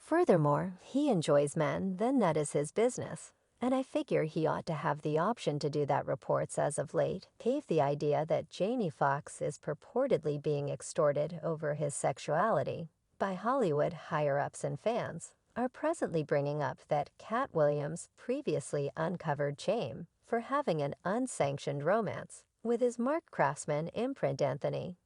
Furthermore, he enjoys men, then that is his business. And I figure he ought to have the option to do that. Reports as of late pave the idea that Jamie Foxx is purportedly being extorted over his sexuality by Hollywood higher-ups and fans are presently bringing up that Katt Williams previously uncovered James for having an unsanctioned romance with his Mark Craftsman imprint Anthony.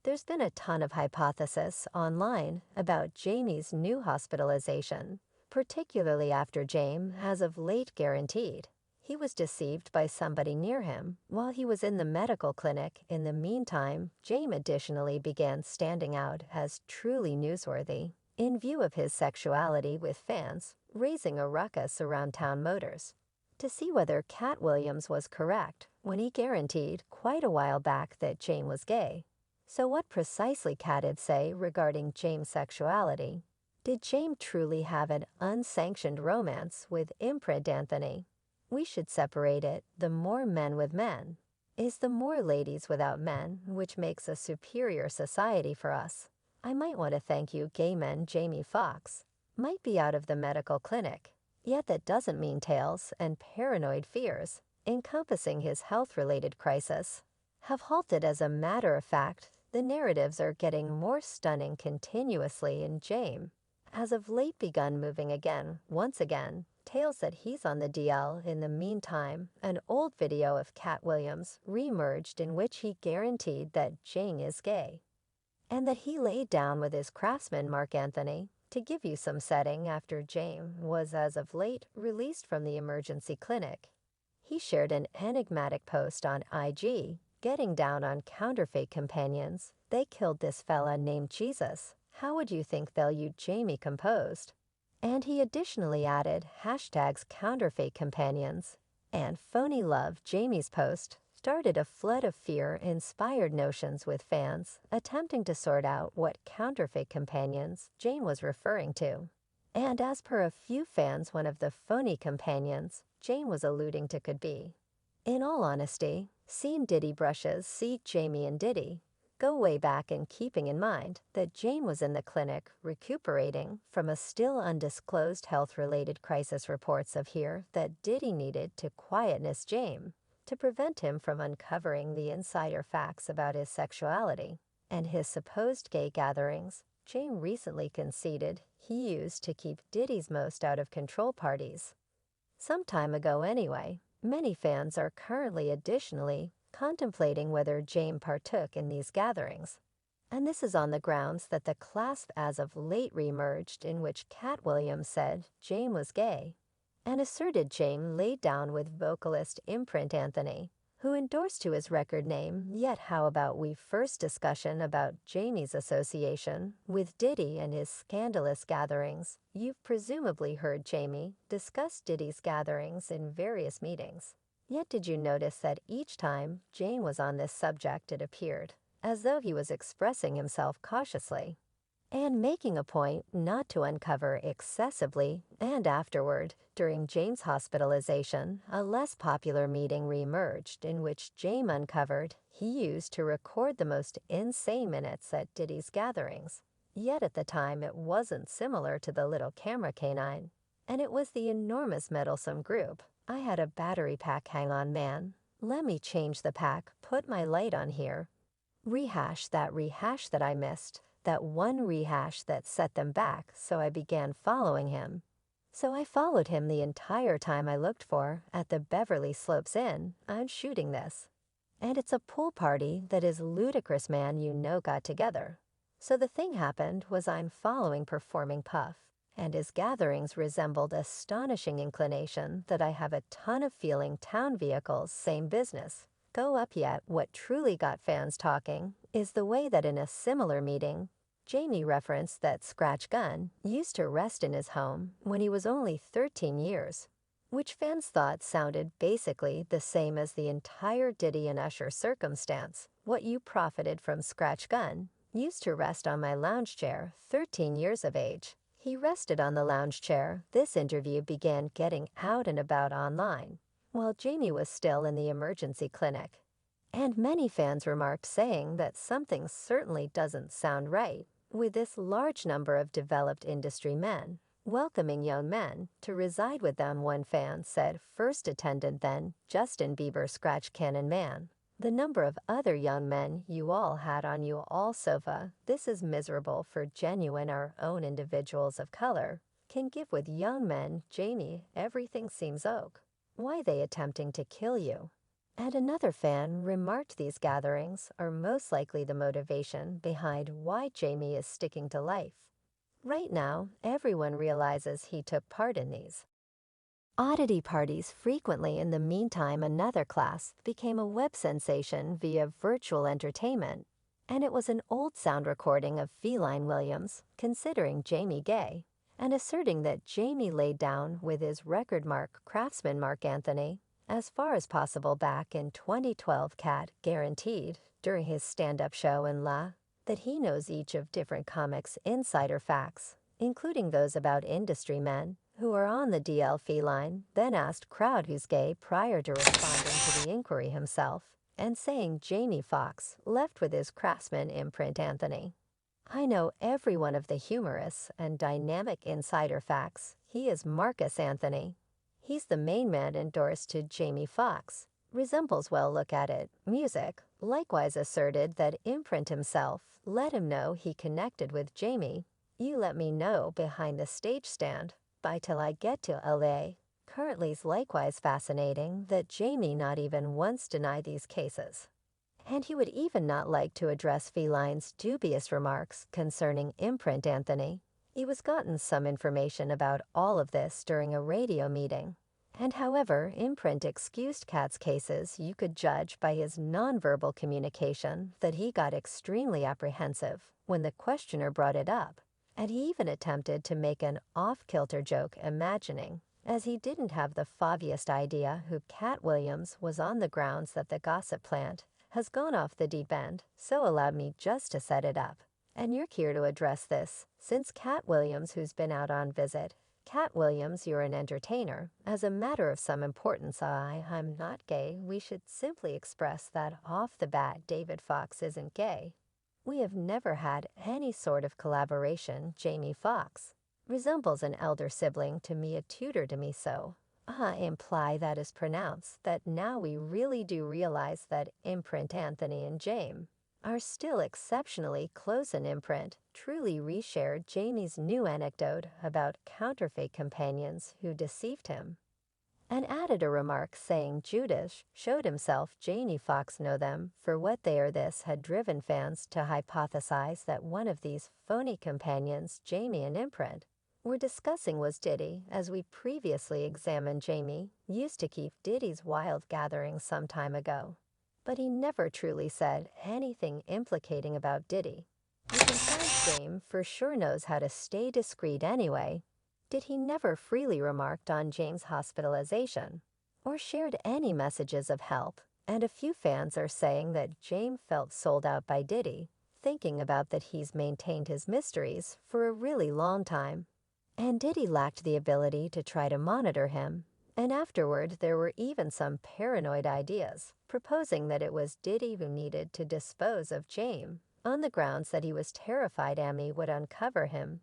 There's been a ton of hypothesis online about Jamie's new hospitalization, particularly after James has of late guaranteed he was deceived by somebody near him while he was in the medical clinic. In the meantime, James additionally began standing out as truly newsworthy in view of his sexuality, with fans raising a ruckus around town motors to see whether Katt Williams was correct when he guaranteed quite a while back that James was gay. So what precisely Katt'd say regarding James' sexuality? Did James truly have an unsanctioned romance with imprint Anthony? We should separate it. The more men with men is the more ladies without men, which makes a superior society for us. I might want to thank you, gay men. Jamie Foxx might be out of the medical clinic, yet that doesn't mean tales and paranoid fears encompassing his health-related crisis have halted. As a matter of fact, the narratives are getting more stunning continuously, and James has of late begun moving again, once again, tales that he's on the DL. In the meantime, an old video of Katt Williams re-emerged in which he guaranteed that James is gay and that he laid down with his craftsman Mark Anthony. To give you some setting, after James was as of late released from the emergency clinic, he shared an enigmatic post on IG, getting down on counterfeit companions. They killed this fella named Jesus. How would you think they'll use Jamie composed? And he additionally added hashtags counterfeit companions and phony love. Jamie's post started a flood of fear-inspired notions with fans attempting to sort out what counterfeit companions James was referring to. And as per a few fans, one of the phony companions James was alluding to could be, in all honesty, seen Diddy brushes. See Jamie and Diddy go way back, and keeping in mind that James was in the clinic recuperating from a still undisclosed health-related crisis. Reports of here that Diddy needed to quietness James to prevent him from uncovering the insider facts about his sexuality and his supposed gay gatherings. James recently conceded he used to keep Diddy's most out-of-control parties. Some time ago anyway. Many fans are currently additionally contemplating whether James partook in these gatherings, and this is on the grounds that the clasp as of late re-emerged in which Katt Williams said James was gay and asserted James laid down with vocalist imprint Anthony, who endorsed to his record name. Yet how about we first discussion about Jamie's association with Diddy and his scandalous gatherings? You've presumably heard Jamie discuss Diddy's gatherings in various meetings. Yet did you notice that each time James was on this subject, it appeared as though he was expressing himself cautiously and making a point not to uncover excessively? And afterward, during James' hospitalization, a less popular meeting re-emerged in which James uncovered he used to record the most insane minutes at Diddy's gatherings. Yet at the time it wasn't similar to the little camera canine, and it was the enormous meddlesome group. I had a battery pack. Hang on, man. Let me change the pack, put my light on here. Rehash that I missed. That one rehash that set them back, so I began following him. So I followed him the entire time. I looked for at the Beverly Slopes Inn. I'm shooting this. And it's a pool party that is ludicrous, man, got together. So the thing happened was I'm following performing Puff, and his gatherings resembled astonishing inclination that I have a ton of feeling town vehicles, same business, go up. Yet what truly got fans talking is the way that in a similar meeting, Jamie referenced that Scratch Gunn used to rest in his home when he was only 13 years, which fans thought sounded basically the same as the entire Diddy and Usher circumstance. What you profited from Scratch Gunn used to rest on my lounge chair, 13 years of age. He rested on the lounge chair. This interview began getting out and about online while Jamie was still in the emergency clinic, and many fans remarked saying that something certainly doesn't sound right with this large number of developed industry men welcoming young men to reside with them, one fan said. First attendant then, Justin Bieber Scratch Cannon Man. The number of other young men you all had on you all sofa, this is miserable for genuine our own individuals of color. Can give with young men, Jamie, everything seems oak. Why they attempting to kill you? And another fan remarked these gatherings are most likely the motivation behind why Jamie is sticking to life. Right now, everyone realizes he took part in these oddity parties frequently. In the meantime, another class became a web sensation via virtual entertainment, and it was an old sound recording of Feline Williams considering Jamie gay and asserting that Jamie laid down with his record mark craftsman Mark Anthony as far as possible back in 2012. Katt guaranteed during his stand-up show in La that he knows each of different comics insider facts, including those about industry men who are on the DL Feline, then asked crowd who's gay prior to responding to the inquiry himself and saying Jamie Foxx left with his craftsman imprint Anthony. I know every one of the humorous and dynamic insider facts. He is Marques Anthony. He's the main man endorsed to Jamie Foxx. Resembles well, look at it. Music likewise asserted that imprint himself let him know he connected with Jamie. You let me know behind the stage stand by till I get to LA. Currently's likewise fascinating that Jamie not even once denied these cases. And he would even not like to address Feline's dubious remarks concerning imprint Anthony. He was gotten some information about all of this during a radio meeting. And however imprint excused Katt's cases, you could judge by his nonverbal communication that he got extremely apprehensive when the questioner brought it up, and he even attempted to make an off-kilter joke imagining, as he didn't have the foggiest idea who Katt Williams was on the grounds that the gossip plant has gone off the deep end, so allowed me just to set it up. And you're here to address this, since Katt Williams who's been out on visit. Katt Williams, you're an entertainer. As a matter of some importance, I'm not gay. We should simply express that off the bat David Foxx isn't gay. We have never had any sort of collaboration. Jamie Foxx resembles an elder sibling to me, a tutor to me, so imply that is pronounced that now we really do realize that imprint Anthony and James are still exceptionally close in imprint. Truly reshared Jamie's new anecdote about counterfeit companions who deceived him, and added a remark saying Judas showed himself Jamie Foxx know them for what they are. This had driven fans to hypothesize that one of these phony companions Jamie and imprint were discussing was Diddy. As we previously examined, Jamie used to keep Diddy's wild gatherings some time ago, but he never truly said anything implicating about Diddy. You can find James for sure knows how to stay discreet anyway. Did he never freely remarked on James' hospitalization or shared any messages of help? And a few fans are saying that James felt sold out by Diddy, thinking about that he's maintained his mysteries for a really long time, and Diddy lacked the ability to try to monitor him. And afterward, there were even some paranoid ideas, proposing that it was Diddy who needed to dispose of James, on the grounds that he was terrified Amy would uncover him.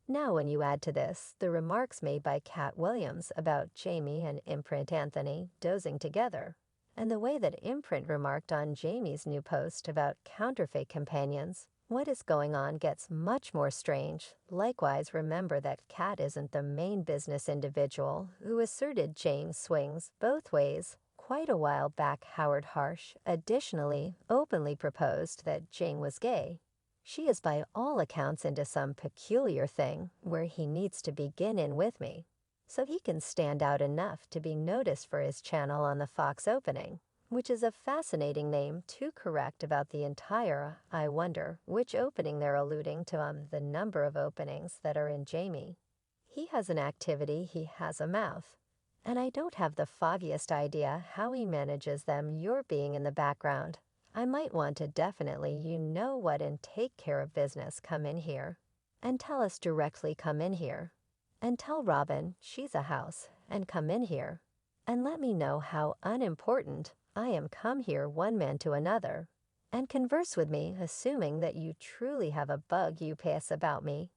Now when you add to this the remarks made by Katt Williams about Jamie and imprint Anthony dozing together, and the way that imprint remarked on Jamie's new post about counterfeit companions, what is going on gets much more strange. Likewise, remember that Katt isn't the main business individual who asserted James swings both ways. Quite a while back, Howard Harsh additionally openly proposed that James was gay. She is by all accounts into some peculiar thing where he needs to begin in with me, so he can stand out enough to be noticed for his channel on the Fox opening, which is a fascinating name. Too correct about the entire. I wonder which opening they're alluding to. The number of openings that are in Jamie. He has an activity, he has a mouth, and I don't have the foggiest idea how he manages them. You're being in the background. I might want to definitely, you know what, and take care of business. Come in here and tell us directly. Come in here and tell Robin she's a house and come in here and let me know how unimportant I am. Come here one man to another and converse with me, assuming that you truly have a bug you pass about me.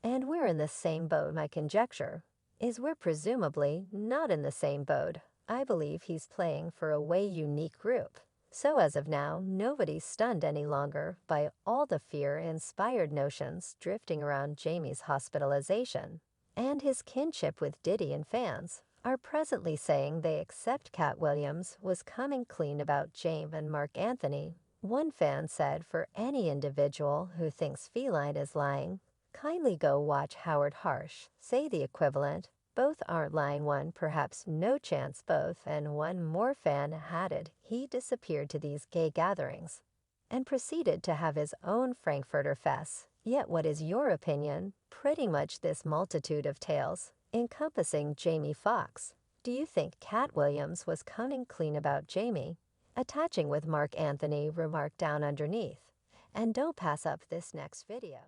And we're in the same boat. My conjecture is we're presumably not in the same boat. I believe he's playing for a way unique group. So as of now, nobody's stunned any longer by all the fear-inspired notions drifting around Jamie's hospitalization. And his kinship with Diddy and fans are presently saying they accept Katt Williams was coming clean about James and Mark Anthony. One fan said, for any individual who thinks Feline is lying, kindly go watch Howard Harsh say the equivalent. Both aren't lying. One, perhaps no chance both, and one more fan added he disappeared to these gay gatherings and proceeded to have his own Frankfurter Fest. Yet what is your opinion? Pretty much this multitude of tales encompassing Jamie Foxx. Do you think Katt Williams was coming clean about Jamie? Attaching with Mark Anthony remark down underneath. And don't pass up this next video.